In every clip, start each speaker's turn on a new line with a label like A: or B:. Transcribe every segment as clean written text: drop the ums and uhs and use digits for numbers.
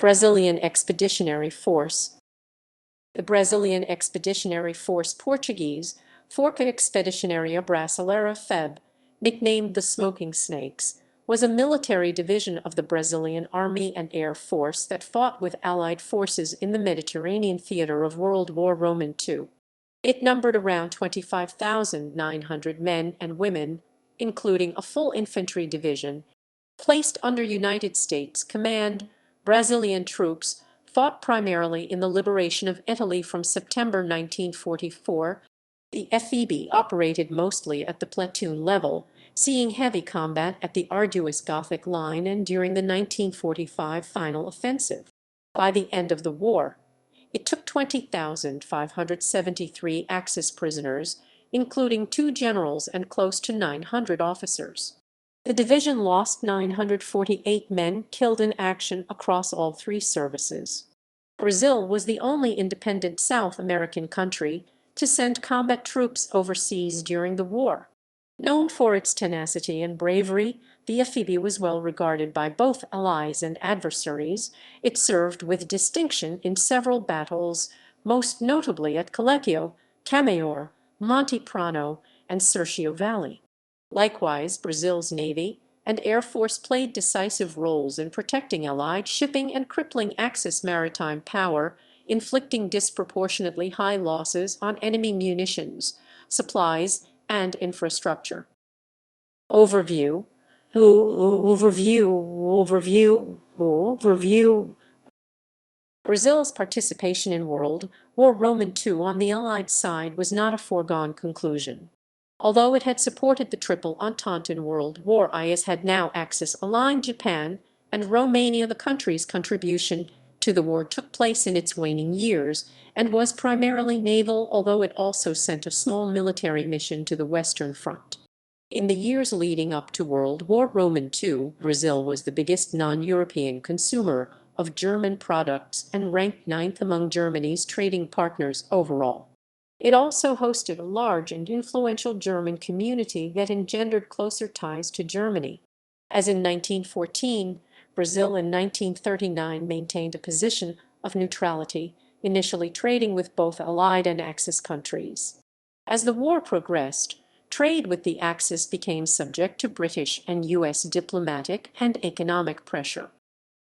A: Brazilian Expeditionary Force. The Brazilian Expeditionary Force, Portuguese, Força Expedicionária Brasileira (FEB), nicknamed the Smoking Snakes, was a military division of the Brazilian Army and Air Force that fought with Allied forces in the Mediterranean theater of World War II. It numbered around 25,900 men and women, including a full infantry division. Placed under United States command, Brazilian troops fought primarily in the liberation of Italy from September 1944. The FEB operated mostly at the platoon level, seeing heavy combat at the arduous Gothic Line and during the 1945 final offensive. By the end of the war, it took 20,573 Axis prisoners, including 2 generals and close to 900 officers. The division lost 948 men killed in action across all 3 services. Brazil was the only independent South American country to send combat troops overseas during the war. Known for its tenacity and bravery, the FEB was well regarded by both allies and adversaries. It served with distinction in several battles, most notably at Collecchio, Camaiore, Monte Prano, and Serchio Valley. Likewise, Brazil's Navy and Air Force played decisive roles in protecting Allied shipping and crippling Axis maritime power, inflicting disproportionately high losses on enemy munitions, supplies, and infrastructure. Overview. Overview. Brazil's participation in World War II on the Allied side was not a foregone conclusion. Although it had supported the Triple Entente in World War I, it had now Axis-aligned Japan and Romania. The country's contribution to the war took place in its waning years and was primarily naval, although it also sent a small military mission to the Western Front. In the years leading up to World War II, Brazil was the biggest non-European consumer of German products and ranked 9th among Germany's trading partners overall. It also hosted a large and influential German community that engendered closer ties to Germany. As in 1914, Brazil in 1939 maintained a position of neutrality, initially trading with both Allied and Axis countries. As the war progressed, trade with the Axis became subject to British and U.S. diplomatic and economic pressure.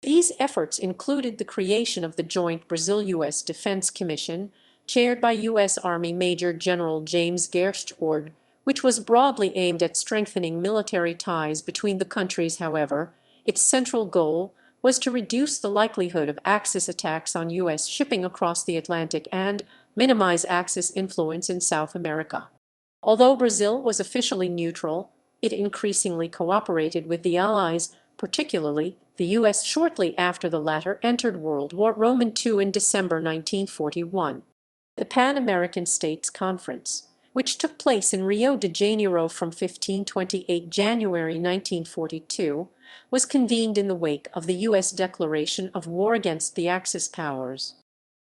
A: These efforts included the creation of the joint Brazil-U.S. Defense Commission, chaired by U.S. Army Major General James Gerstward, which was broadly aimed at strengthening military ties between the countries. However, its central goal was to reduce the likelihood of Axis attacks on U.S. shipping across the Atlantic and minimize Axis influence in South America. Although Brazil was officially neutral, it increasingly cooperated with the Allies, particularly the U.S. shortly after the latter entered World War II in December 1941. The Pan-American States Conference, which took place in Rio de Janeiro from 1528 January 1942, was convened in the wake of the U.S. declaration of war against the Axis powers.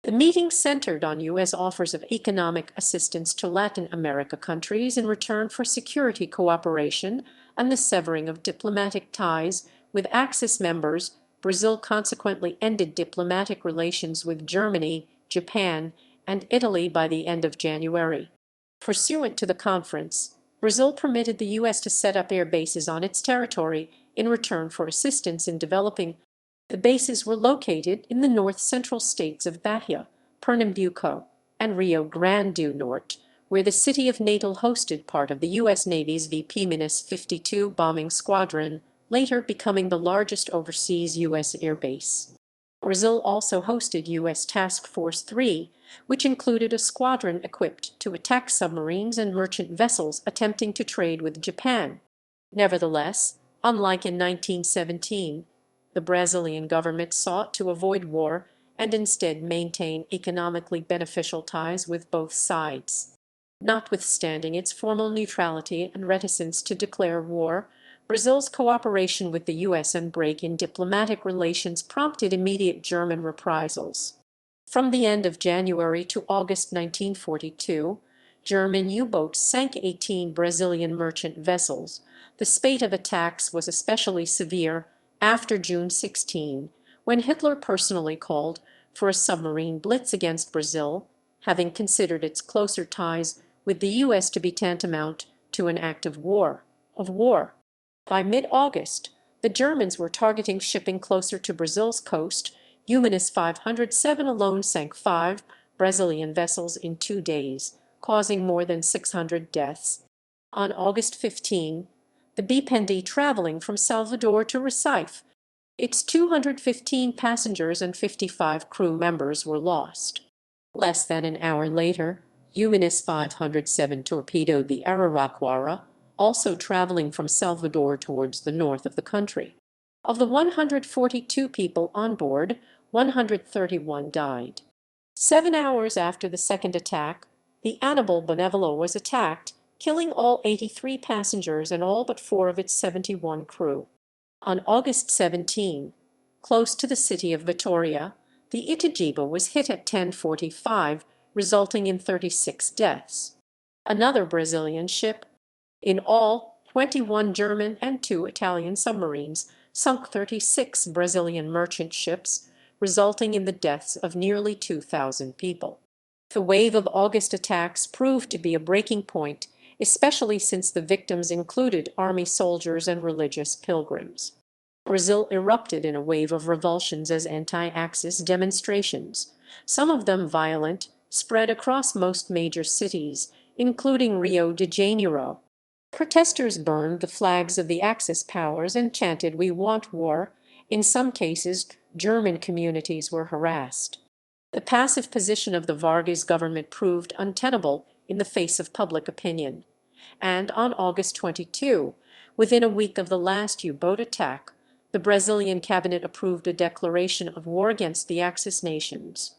A: The meeting centered on U.S. offers of economic assistance to Latin America countries in return for security cooperation and the severing of diplomatic ties with Axis members. Brazil consequently ended diplomatic relations with Germany, Japan, and Italy by the end of January. Pursuant to the conference, Brazil permitted the U.S. to set up air bases on its territory in return for assistance in developing. The bases were located in the north-central states of Bahia, Pernambuco, and Rio Grande do Norte, where the city of Natal hosted part of the U.S. Navy's VP-52 bombing squadron, later becoming the largest overseas U.S. air base. Brazil also hosted U.S. Task Force 3, which included a squadron equipped to attack submarines and merchant vessels attempting to trade with Japan. Nevertheless, unlike in 1917, the Brazilian government sought to avoid war and instead maintain economically beneficial ties with both sides. Notwithstanding its formal neutrality and reticence to declare war, Brazil's cooperation with the U.S. and break in diplomatic relations prompted immediate German reprisals. From the end of January to August 1942, German U-boats sank 18 Brazilian merchant vessels. The spate of attacks was especially severe after June 16, when Hitler personally called for a submarine blitz against Brazil, having considered its closer ties with the U.S. to be tantamount to an act of war. By mid-August, the Germans were targeting shipping closer to Brazil's coast. U-507 alone sank 5 Brazilian vessels in 2 days, causing more than 600 deaths. On August 15, the Bipendi traveling from Salvador to Recife, its 215 passengers and 55 crew members were lost. Less than an hour later, U-507 torpedoed the Araraquara, also traveling from Salvador towards the north of the country. Of the 142 people on board, 131 died. 7 hours after the second attack, the Annibal Benevolo was attacked, killing all 83 passengers and all but 4 of its 71 crew. On August 17, close to the city of Vitoria, the Itagiba was hit at 10:45, resulting in 36 deaths. Another Brazilian ship. In all, 21 German and 2 Italian submarines sunk 36 Brazilian merchant ships, resulting in the deaths of nearly 2,000 people. The wave of August attacks proved to be a breaking point, especially since the victims included army soldiers and religious pilgrims. Brazil erupted in a wave of revulsions as anti-Axis demonstrations, some of them violent, spread across most major cities, including Rio de Janeiro. Protesters burned the flags of the Axis powers and chanted, "We want war." In some cases, German communities were harassed. The passive position of the Vargas government proved untenable in the face of public opinion. And on August 22, within a week of the last U-boat attack, the Brazilian cabinet approved a declaration of war against the Axis nations.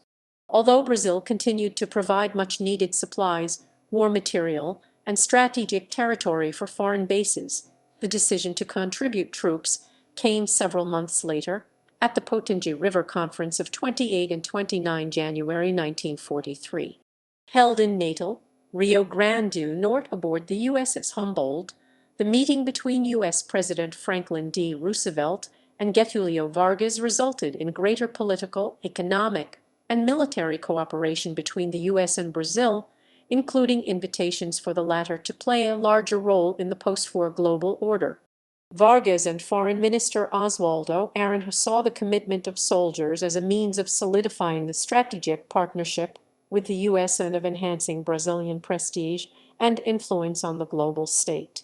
A: Although Brazil continued to provide much-needed supplies, war material, and strategic territory for foreign bases, the decision to contribute troops came several months later, at the Potengi River Conference of 28 and 29 January 1943. Held in Natal, Rio Grande do Norte aboard the USS Humboldt, the meeting between U.S. President Franklin D. Roosevelt and Getulio Vargas resulted in greater political, economic, and military cooperation between the U.S. and Brazil, including invitations for the latter to play a larger role in the post-war global order. Vargas and Foreign Minister Oswaldo Aranha saw the commitment of soldiers as a means of solidifying the strategic partnership with the U.S. and of enhancing Brazilian prestige and influence on the global state.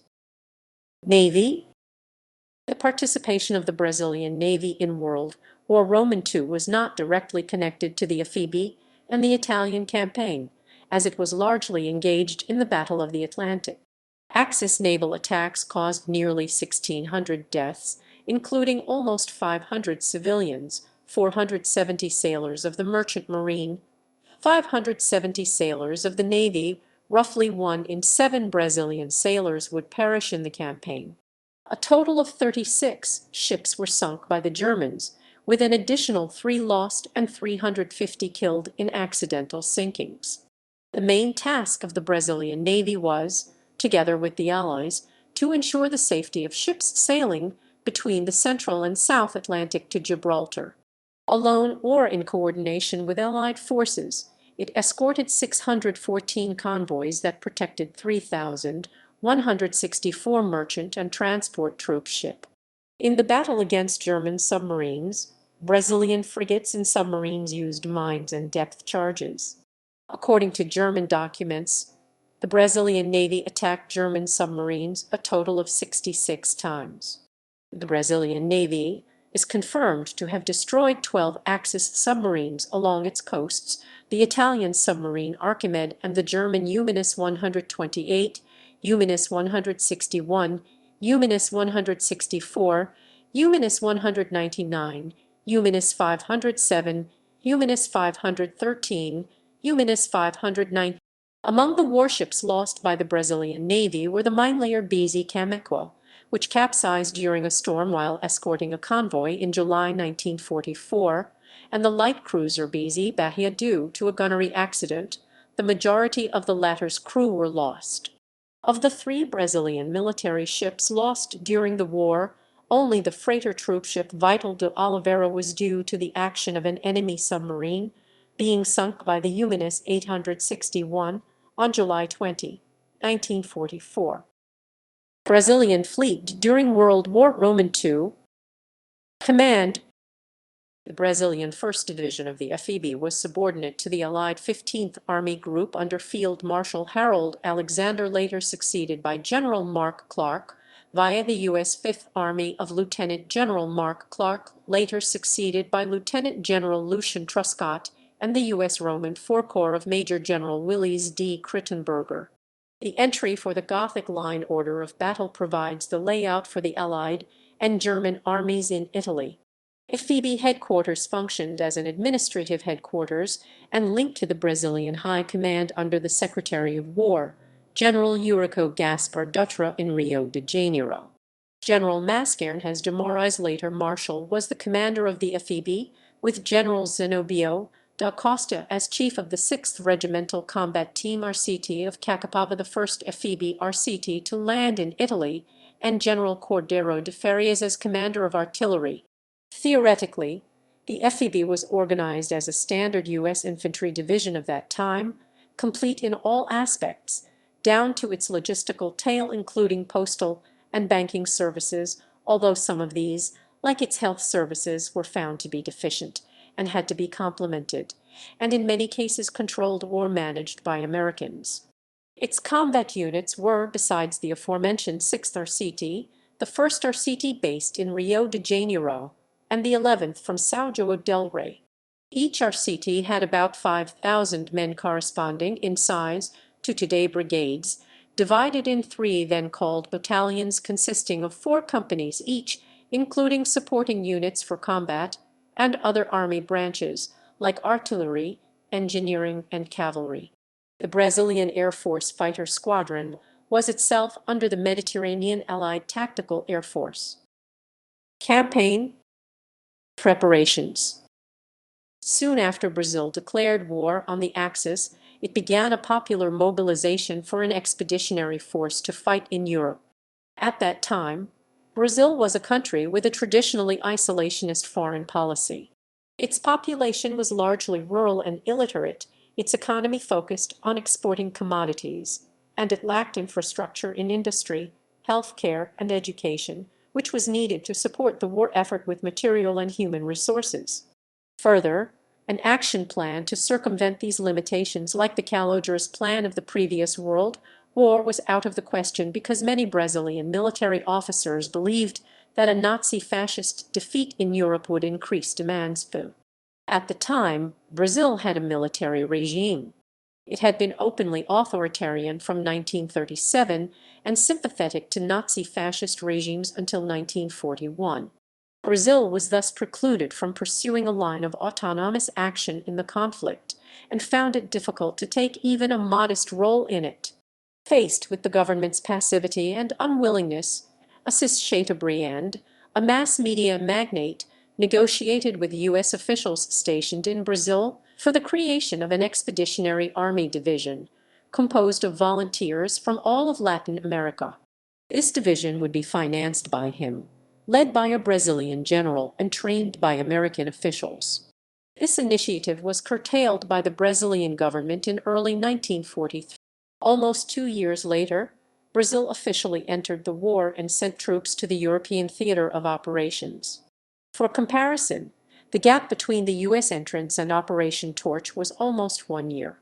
A: Navy. The participation of the Brazilian Navy in World War II was not directly connected to the Amphibi and the Italian campaign, as it was largely engaged in the Battle of the Atlantic. Axis naval attacks caused nearly 1,600 deaths, including almost 500 civilians, 470 sailors of the Merchant Marine, 570 sailors of the Navy. Roughly 1 in 7 Brazilian sailors would perish in the campaign. A total of 36 ships were sunk by the Germans, with an additional 3 lost and 350 killed in accidental sinkings. The main task of the Brazilian Navy was, together with the Allies, to ensure the safety of ships sailing between the Central and South Atlantic to Gibraltar. Alone or in coordination with Allied forces, it escorted 614 convoys that protected 3,164 merchant and transport troop ships. In the battle against German submarines, Brazilian frigates and submarines used mines and depth charges. According to German documents, the Brazilian Navy attacked German submarines a total of 66 times. The Brazilian Navy is confirmed to have destroyed 12 Axis submarines along its coasts, the Italian submarine Archimede and the German U-128, U-161, U-164, U-199, U-507, U-513, U-509. Among the warships lost by the Brazilian Navy were the minelayer BZ Camaiore, which capsized during a storm while escorting a convoy in July 1944, and the light cruiser BZ Bahia due to a gunnery accident. The majority of the latter's crew were lost. Of the 3 Brazilian military ships lost during the war, Only the freighter troopship Vital de Oliveira was due to the action of an enemy submarine, being sunk by the UMNS 861 on July 20, 1944. Brazilian fleet during World War II. Command. The Brazilian 1st Division of the FEB was subordinate to the Allied 15th Army Group under Field Marshal Harold Alexander, later succeeded by General Mark Clark, via the U.S. 5th Army of Lieutenant General Mark Clark, later succeeded by Lieutenant General Lucian Truscott, and the U.S. Roman IV Corps of Major General Willis D. Krittenberger. The entry for the Gothic Line order of battle provides the layout for the Allied and German armies in Italy. FEB headquarters functioned as an administrative headquarters and linked to the Brazilian High Command under the Secretary of War, General Eurico Gaspar Dutra, in Rio de Janeiro. General Mascarenhas de Moraes, later Marshal, was the commander of the FEB, with General Zenobio da Costa as chief of the 6th Regimental Combat Team RCT of Caçapava, the 1st FEB RCT to land in Italy, and General Cordero de Farias as commander of artillery. Theoretically, the FEB was organized as a standard U.S. infantry division of that time, complete in all aspects, down to its logistical tail including postal and banking services, although some of these, like its health services, were found to be deficient and had to be complemented, and in many cases controlled or managed by Americans. Its combat units were, besides the aforementioned 6th RCT, the 1st RCT based in Rio de Janeiro, and the 11th from São João del Rei. Each RCT had about 5,000 men corresponding in size to today brigades, divided in 3 then called battalions consisting of 4 companies each, including supporting units for combat and other army branches like artillery, engineering, and cavalry. The Brazilian Air Force Fighter Squadron was itself under the Mediterranean Allied Tactical Air Force. Campaign preparations. Soon after Brazil declared war on the Axis, it began a popular mobilization for an expeditionary force to fight in Europe. At that time, Brazil was a country with a traditionally isolationist foreign policy. Its population was largely rural and illiterate, its economy focused on exporting commodities, and it lacked infrastructure in industry, health care, and education, which was needed to support the war effort with material and human resources. Further, an action plan to circumvent these limitations, like the Calogero plan of the previous World War, was out of the question because many Brazilian military officers believed that a Nazi-fascist defeat in Europe would increase demands for food. At the time, Brazil had a military regime. It had been openly authoritarian from 1937 and sympathetic to Nazi-fascist regimes until 1941. Brazil was thus precluded from pursuing a line of autonomous action in the conflict, and found it difficult to take even a modest role in it. Faced with the government's passivity and unwillingness, Assis Chateaubriand, a mass media magnate, negotiated with U.S. officials stationed in Brazil for the creation of an expeditionary army division, composed of volunteers from all of Latin America. This division would be financed by him, led by a Brazilian general and trained by American officials. This initiative was curtailed by the Brazilian government in early 1943. Almost 2 years later, Brazil officially entered the war and sent troops to the European theater of operations. For comparison, the gap between the U.S. entrance and Operation Torch was almost 1 year.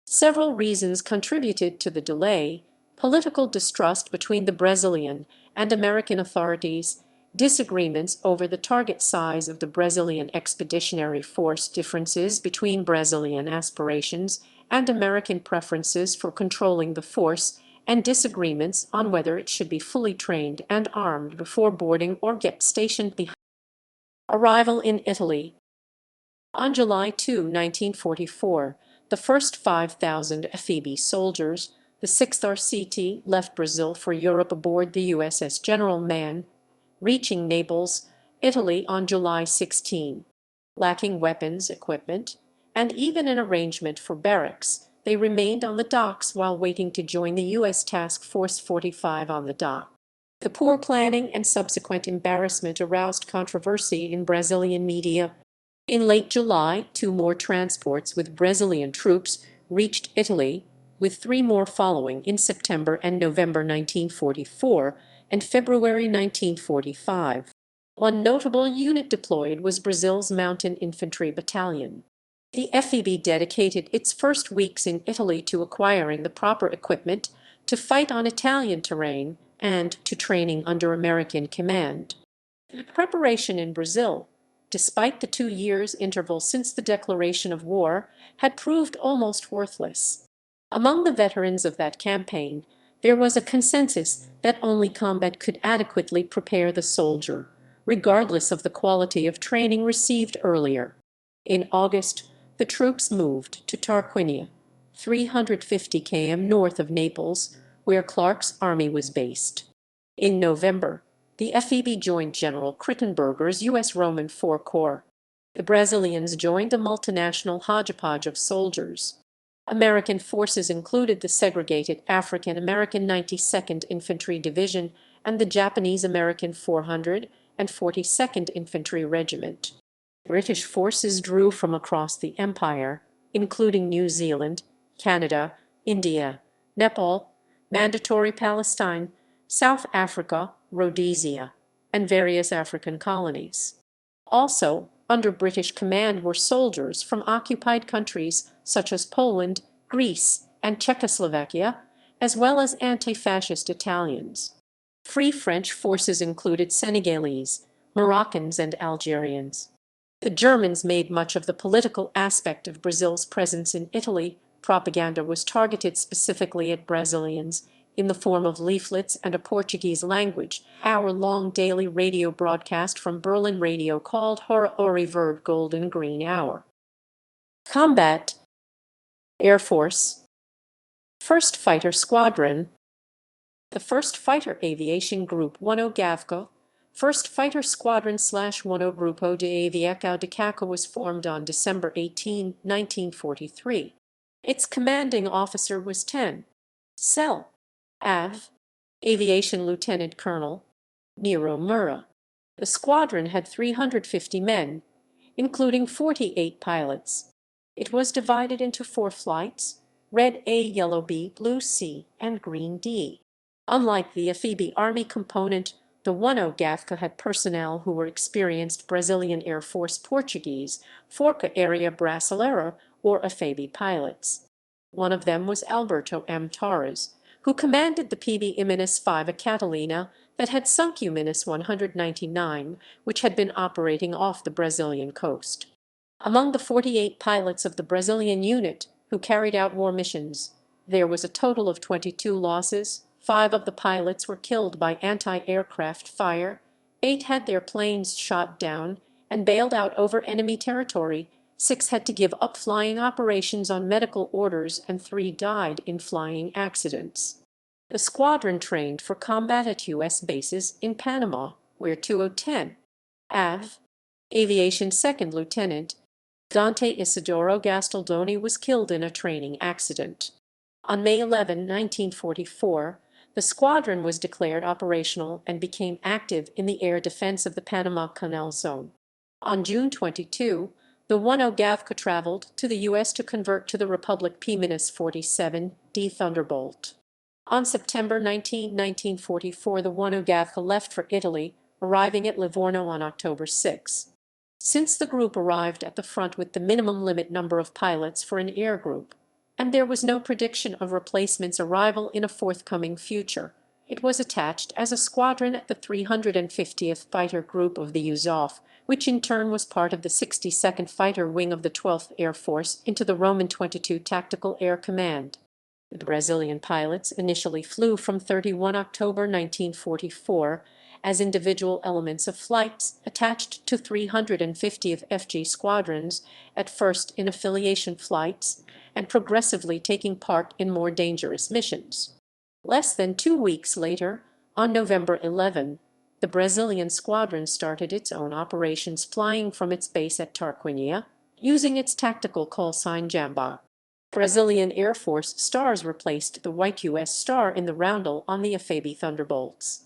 A: Several reasons contributed to the delay: political distrust between the Brazilian and American authorities, disagreements over the target size of the Brazilian Expeditionary Force, differences between Brazilian aspirations and American preferences for controlling the force, and disagreements on whether it should be fully trained and armed before boarding or get stationed behind. Arrival in Italy. On July 2, 1944, the first 5,000 FEB soldiers, the 6th RCT, left Brazil for Europe aboard the USS General Mann, reaching Naples, Italy on July 16. Lacking weapons, equipment, and even an arrangement for barracks, they remained on the docks while waiting to join the U.S. Task Force 45 on the dock. The poor planning and subsequent embarrassment aroused controversy in Brazilian media. In late July, two more transports with Brazilian troops reached Italy, with three more following in September and November 1944 and February 1945. One notable unit deployed was Brazil's Mountain Infantry Battalion. The FEB dedicated its first weeks in Italy to acquiring the proper equipment to fight on Italian terrain and to training under American command. The preparation in Brazil, despite the 2 years interval since the declaration of war, had proved almost worthless. Among the veterans of that campaign, there was a consensus that only combat could adequately prepare the soldier, regardless of the quality of training received earlier. In August, the troops moved to Tarquinia, 350 km north of Naples, where Clark's army was based. In November, the FEB joined General Krittenberger's U.S. Roman IV Corps. The Brazilians joined a multinational hodgepodge of soldiers. American forces included the segregated African-American 92nd Infantry Division and the Japanese-American 442nd Infantry Regiment. British forces drew from across the empire, including New Zealand, Canada, India, Nepal, Mandatory Palestine, South Africa, Rhodesia, and various African colonies. Also, under British command were soldiers from occupied countries such as Poland, Greece, and Czechoslovakia, as well as anti-fascist Italians. Free French forces included Senegalese, Moroccans, and Algerians. The Germans made much of the political aspect of Brazil's presence in Italy. Propaganda was targeted specifically at Brazilians in the form of leaflets and a Portuguese language, hour-long daily radio broadcast from Berlin radio called Hora Ori Verde Golden Green Hour. Combat. Air Force. 1st Fighter Squadron. The 1st Fighter Aviation Group 10 GAVCO, 1st Fighter Squadron/10 Grupo de Aviação de Caco was formed on December 18, 1943. Its commanding officer was 10. Cell. Av. Aviation Lieutenant Colonel Nero Mura. The squadron had 350 men, including 48 pilots. It was divided into 4 flights: Red A, Yellow B, Blue C, and Green D. Unlike the FEB Army component, the 10 GAVCA had personnel who were experienced Brazilian Air Force Portuguese, Força Aérea Brasileira, or FEB pilots. One of them was Alberto M. Torres, who commanded the PB-5 Catalina that had sunk U-199, which had been operating off the Brazilian coast. Among the 48 pilots of the Brazilian unit who carried out war missions, there was a total of 22 losses. 5 of the pilots were killed by anti-aircraft fire, 8 had their planes shot down and bailed out over enemy territory, 6 had to give up flying operations on medical orders, and 3 died in flying accidents. The squadron trained for combat at U.S. bases in Panama, where 2010 Av. Aviation 2nd Lieutenant Dante Isidoro Gastaldoni was killed in a training accident. On May 11, 1944, the squadron was declared operational and became active in the air defense of the Panama Canal Zone. On June 22, the 10 GAVCA traveled to the U.S. to convert to the Republic P-47D Thunderbolt. On September 19, 1944, the 10 GAVCA left for Italy, arriving at Livorno on October 6. Since the group arrived at the front with the minimum limit number of pilots for an air group, and there was no prediction of replacement's arrival in a forthcoming future, it was attached as a squadron at the 350th Fighter Group of the USAF, which in turn was part of the 62nd Fighter Wing of the 12th Air Force into the Roman 22 Tactical Air Command. The Brazilian pilots initially flew from 31 October 1944 as individual elements of flights attached to 350th FG squadrons, at first in affiliation flights, and progressively taking part in more dangerous missions. Less than 2 weeks later, on November 11, the Brazilian squadron started its own operations flying from its base at Tarquinia, using its tactical call sign Jamba. Brazilian Air Force stars replaced the white U.S. star in the roundel on the FEB Thunderbolts.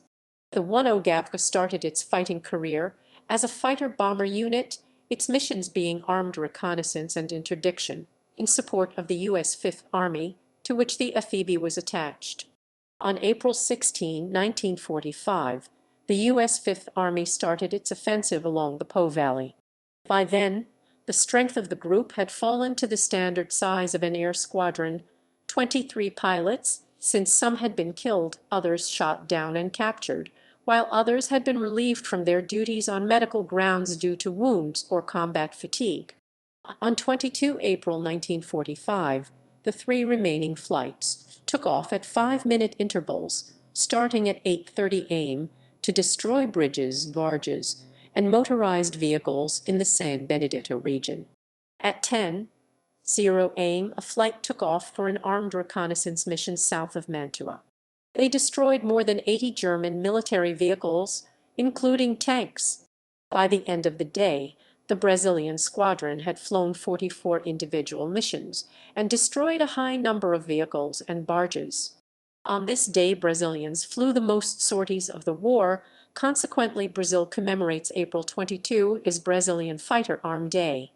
A: The 1OGAVCA started its fighting career as a fighter-bomber unit, its missions being armed reconnaissance and interdiction, in support of the U.S. Fifth Army, to which the amphibious was attached. On April 16, 1945, the U.S. Fifth Army started its offensive along the Po Valley. By then, the strength of the group had fallen to the standard size of an air squadron, 23 pilots, since some had been killed, others shot down and captured, while others had been relieved from their duties on medical grounds due to wounds or combat fatigue. On 22 April 1945, the three remaining flights took off at 5-minute intervals, starting at 8:30 a.m. to destroy bridges, barges, and motorized vehicles in the San Benedetto region. At 10:00 a.m., a flight took off for an armed reconnaissance mission south of Mantua. They destroyed more than 80 German military vehicles, including tanks. By the end of the day, the Brazilian squadron had flown 44 individual missions and destroyed a high number of vehicles and barges. On this day, Brazilians flew the most sorties of the war. Consequently, Brazil commemorates April 22 as Brazilian Fighter Arm Day.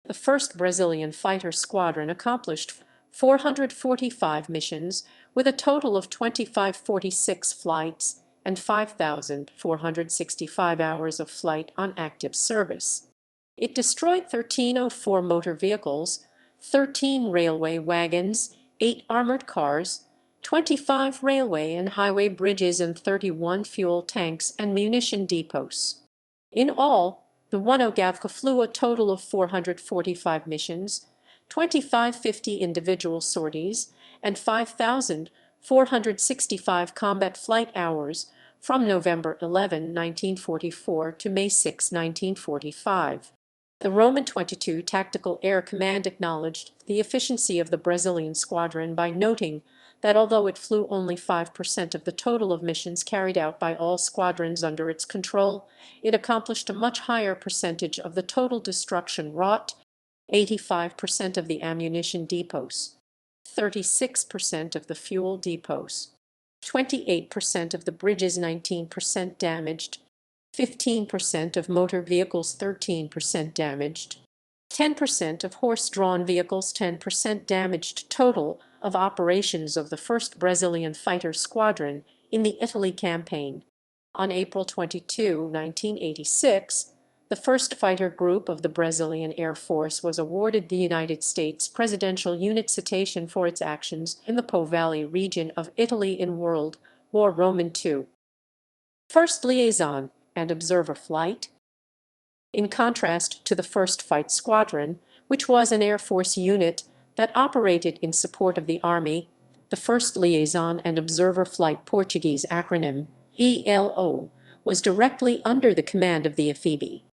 A: The first Brazilian fighter squadron accomplished 445 missions, with a total of 2,546 flights and 5,465 hours of flight on active service. It destroyed 1304 motor vehicles, 13 railway wagons, 8 armored cars, 25 railway and highway bridges, and 31 fuel tanks and munition depots. In all, the 1OGAVCA flew a total of 445 missions, 2,550 individual sorties, and 5,465 combat flight hours from November 11, 1944 to May 6, 1945. The Roman 22 Tactical Air Command acknowledged the efficiency of the Brazilian squadron by noting that although it flew only 5% of the total of missions carried out by all squadrons under its control, it accomplished a much higher percentage of the total destruction wrought: 85% of the ammunition depots, 36% of the fuel depots, 28% of the bridges, 19% damaged, 15% of motor vehicles, 13% damaged, 10% of horse-drawn vehicles, 10% damaged. Total of operations of the 1st Brazilian Fighter Squadron in the Italy campaign. On April 22, 1986, the 1st Fighter Group of the Brazilian Air Force was awarded the United States Presidential Unit Citation for its actions in the Po Valley region of Italy in World War II. First liaison and observer flight. In contrast to the 1st Fight Squadron, which was an Air Force unit that operated in support of the Army, the 1st Liaison and Observer Flight, Portuguese acronym ELO, was directly under the command of the amphibious.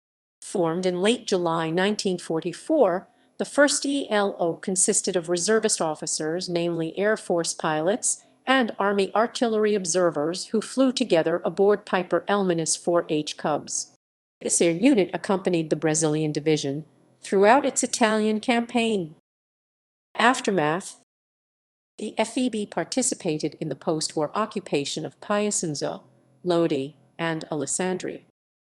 A: Formed in late July 1944, the 1st ELO consisted of reservist officers, namely Air Force pilots, and Army artillery observers who flew together aboard Piper Elmanus 4H Cubs. This air unit accompanied the Brazilian division throughout its Italian campaign. Aftermath. The amphibious participated in the post-war occupation of Piacenza, Lodi, and Alessandria.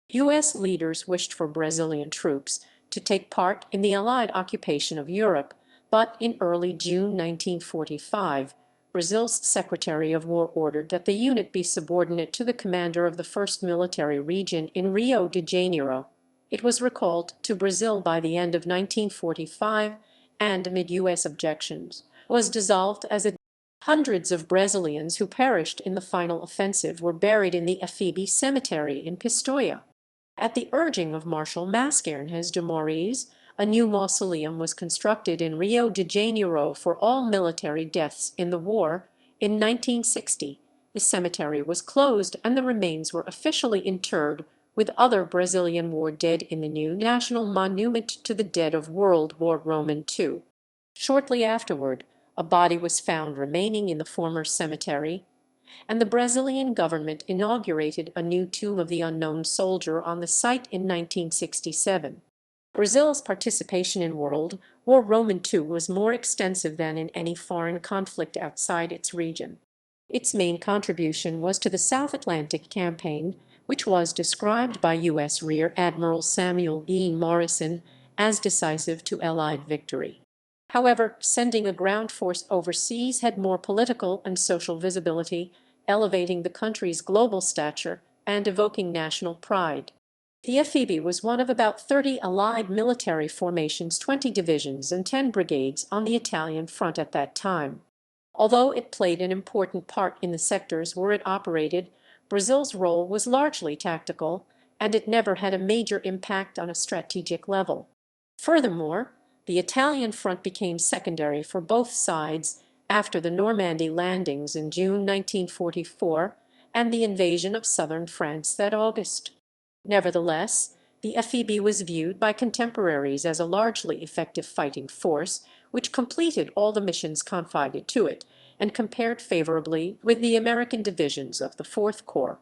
A: U.S. leaders wished for Brazilian troops to take part in the Allied occupation of Europe, but in early June 1945, Brazil's Secretary of War ordered that the unit be subordinate to the commander of the 1st Military Region in Rio de Janeiro. It was recalled to Brazil by the end of 1945 and, amid U.S. objections, was dissolved as a hundreds of Brazilians who perished in the final offensive were buried in the amphibious cemetery in Pistoia. At the urging of Marshal Mascarenhas de Moraes, a new mausoleum was constructed in Rio de Janeiro for all military deaths in the war. In 1960, the cemetery was closed and the remains were officially interred with other Brazilian war dead in the new National Monument to the Dead of World War II. Shortly afterward, a body was found remaining in the former cemetery, and the Brazilian government inaugurated a new tomb of the unknown soldier on the site in 1967. Brazil's participation in World War II was more extensive than in any foreign conflict outside its region. Its main contribution was to the South Atlantic Campaign, which was described by U.S. Rear Admiral Samuel E. Morrison as decisive to Allied victory. However, sending a ground force overseas had more political and social visibility, elevating the country's global stature and evoking national pride. The FEB was one of about 30 Allied military formations, 20 divisions, and 10 brigades on the Italian front at that time. Although it played an important part in the sectors where it operated, Brazil's role was largely tactical, and it never had a major impact on a strategic level. Furthermore, the Italian front became secondary for both sides after the Normandy landings in June 1944 and the invasion of southern France that August. Nevertheless, the FEB was viewed by contemporaries as a largely effective fighting force, which completed all the missions confided to it and compared favorably with the American divisions of the Fourth Corps.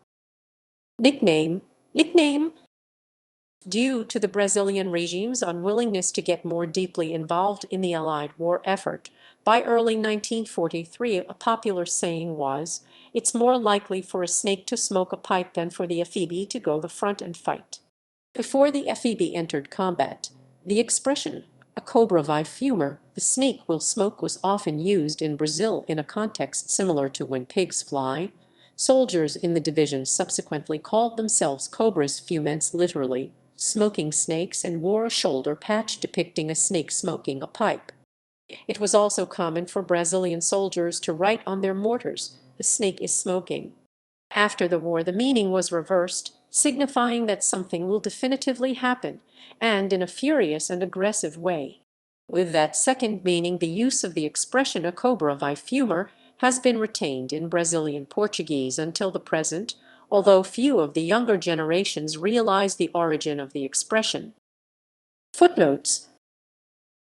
A: Nickname due to the Brazilian regime's unwillingness to get more deeply involved in the Allied war effort. By early 1943, a popular saying was, "It's more likely for a snake to smoke a pipe than for the FEB to go the front and fight." Before the FEB entered combat, the expression, "a cobra vai fumer, the snake will smoke," was often used in Brazil in a context similar to when pigs fly. Soldiers in the division subsequently called themselves cobras fumentes, literally smoking snakes, and wore a shoulder patch depicting a snake smoking a pipe. It was also common for Brazilian soldiers to write on their mortars, "The snake is smoking." After the war, the meaning was reversed, signifying that something will definitively happen, and in a furious and aggressive way. With that second meaning, the use of the expression "a cobra vai fumer" has been retained in Brazilian Portuguese until the present, although few of the younger generations realize the origin of the expression. Footnotes: